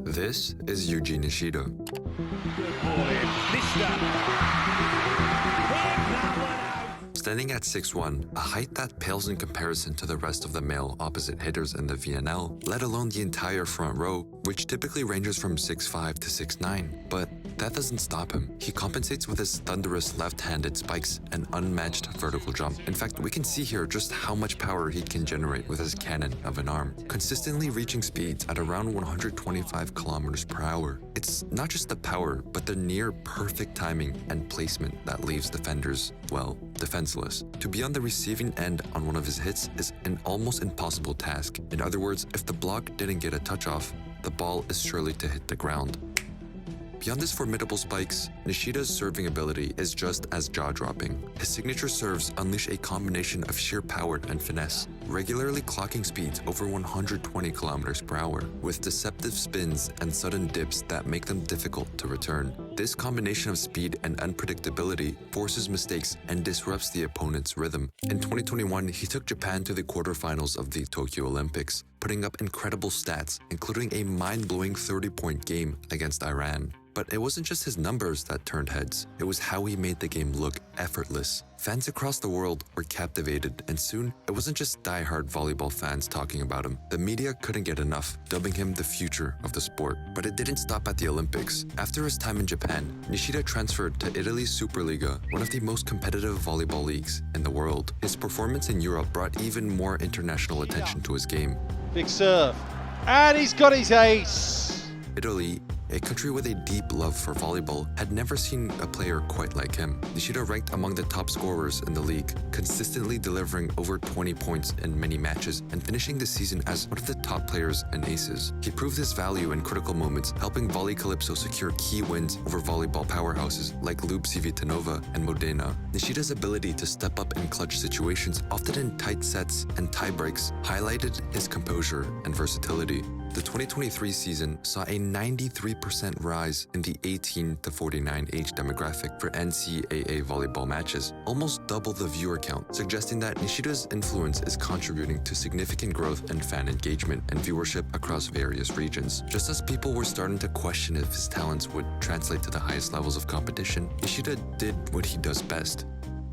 This is Yuji Nishida. Good ball in. Nishida. Hit that one out. Standing at 6'1", a height that pales in comparison to the rest of the male opposite hitters in the VNL, let alone the entire front row, which typically ranges from 6'5" to 6'9". But that doesn't stop him. He compensates with his thunderous left-handed spikes and unmatched vertical jump. In fact, we can see here just how much power he can generate with his cannon of an arm, consistently reaching speeds at around 125 kilometers per hour. It's not just the power, but the near-perfect timing and placement that leaves defenders, well, defenseless. To be on the receiving end on one of his hits is an almost impossible task. In other words, if the block didn't get a touch off, the ball is surely to hit the ground. Beyond his formidable spikes, Nishida's serving ability is just as jaw-dropping. His signature serves unleash a combination of sheer power and finesse, regularly clocking speeds over 120 kilometers per hour, with deceptive spins and sudden dips that make them difficult to return. This combination of speed and unpredictability forces mistakes and disrupts the opponent's rhythm. In 2021, he took Japan to the quarterfinals of the Tokyo Olympics, putting up incredible stats, including a mind-blowing 30-point game against Iran. But it wasn't just his numbers that turned heads, it was how he made the game look effortless. Fans across the world were captivated, and soon, it wasn't just die-hard volleyball fans talking about him. The media couldn't get enough, dubbing him the future of the sport. But it didn't stop at the Olympics. After his time in Japan, Nishida transferred to Italy's Superliga, one of the most competitive volleyball leagues in the world. His performance in Europe brought even more international attention to his game. Big serve, and he's got his ace! Italy, a country with a deep love for volleyball, had never seen a player quite like him. Nishida ranked among the top scorers in the league, consistently delivering over 20 points in many matches and finishing the season as one of the top players and aces. He proved his value in critical moments, helping Volley Calypso secure key wins over volleyball powerhouses like Lube Civitanova and Modena. Nishida's ability to step up in clutch situations, often in tight sets and tiebreaks, highlighted his composure and versatility. The 2023 season saw a 93% rise in the 18 to 49 age demographic for NCAA volleyball matches, almost double the viewer count, suggesting that Nishida's influence is contributing to significant growth in fan engagement and viewership across various regions. Just as people were starting to question if his talents would translate to the highest levels of competition, Nishida did what he does best.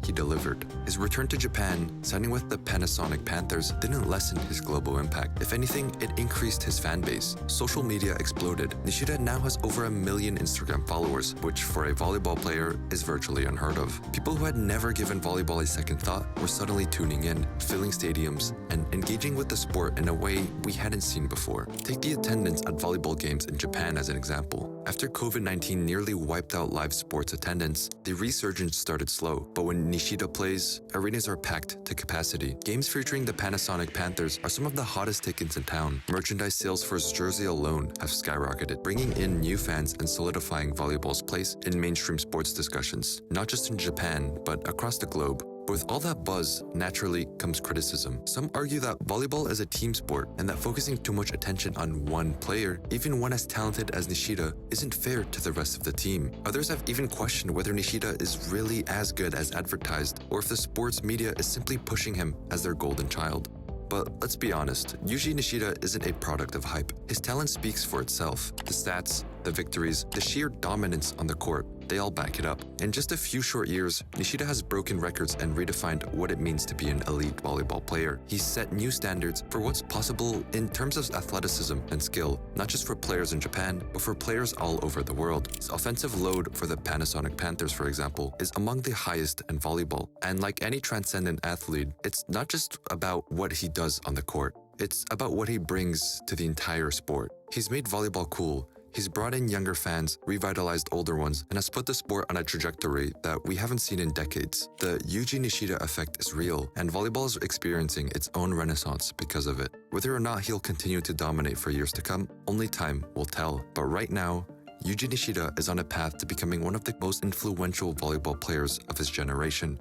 He delivered. His return to Japan, signing with the Panasonic Panthers, didn't lessen his global impact. If anything, it increased his fan base. Social media exploded. Nishida now has over 1 million Instagram followers, which for a volleyball player is virtually unheard of. People who had never given volleyball a second thought were suddenly tuning in, filling stadiums, and engaging with the sport in a way we hadn't seen before. Take the attendance at volleyball games in Japan as an example. After COVID-19 nearly wiped out live sports attendance, the resurgence started slow, but when Nishida plays, arenas are packed to capacity. Games featuring the Panasonic Panthers are some of the hottest tickets in town. Merchandise sales for his jersey alone have skyrocketed, bringing in new fans and solidifying volleyball's place in mainstream sports discussions, not just in Japan, but across the globe. But with all that buzz, naturally comes criticism. Some argue that volleyball is a team sport and that focusing too much attention on one player, even one as talented as Nishida, isn't fair to the rest of the team. Others have even questioned whether Nishida is really as good as advertised or if the sports media is simply pushing him as their golden child. But let's be honest, Yuji Nishida isn't a product of hype. His talent speaks for itself. The stats, the victories, the sheer dominance on the court, they all back it up. In just a few short years, Nishida has broken records and redefined what it means to be an elite volleyball player. He's set new standards for what's possible in terms of athleticism and skill, not just for players in Japan, but for players all over the world. His offensive load for the Panasonic Panthers, for example, is among the highest in volleyball. And like any transcendent athlete, it's not just about what he does on the court. It's about what he brings to the entire sport. He's made volleyball cool. He's brought in younger fans, revitalized older ones, and has put the sport on a trajectory that we haven't seen in decades. The Yuji Nishida effect is real, and volleyball is experiencing its own renaissance because of it. Whether or not he'll continue to dominate for years to come, only time will tell. But right now, Yuji Nishida is on a path to becoming one of the most influential volleyball players of his generation.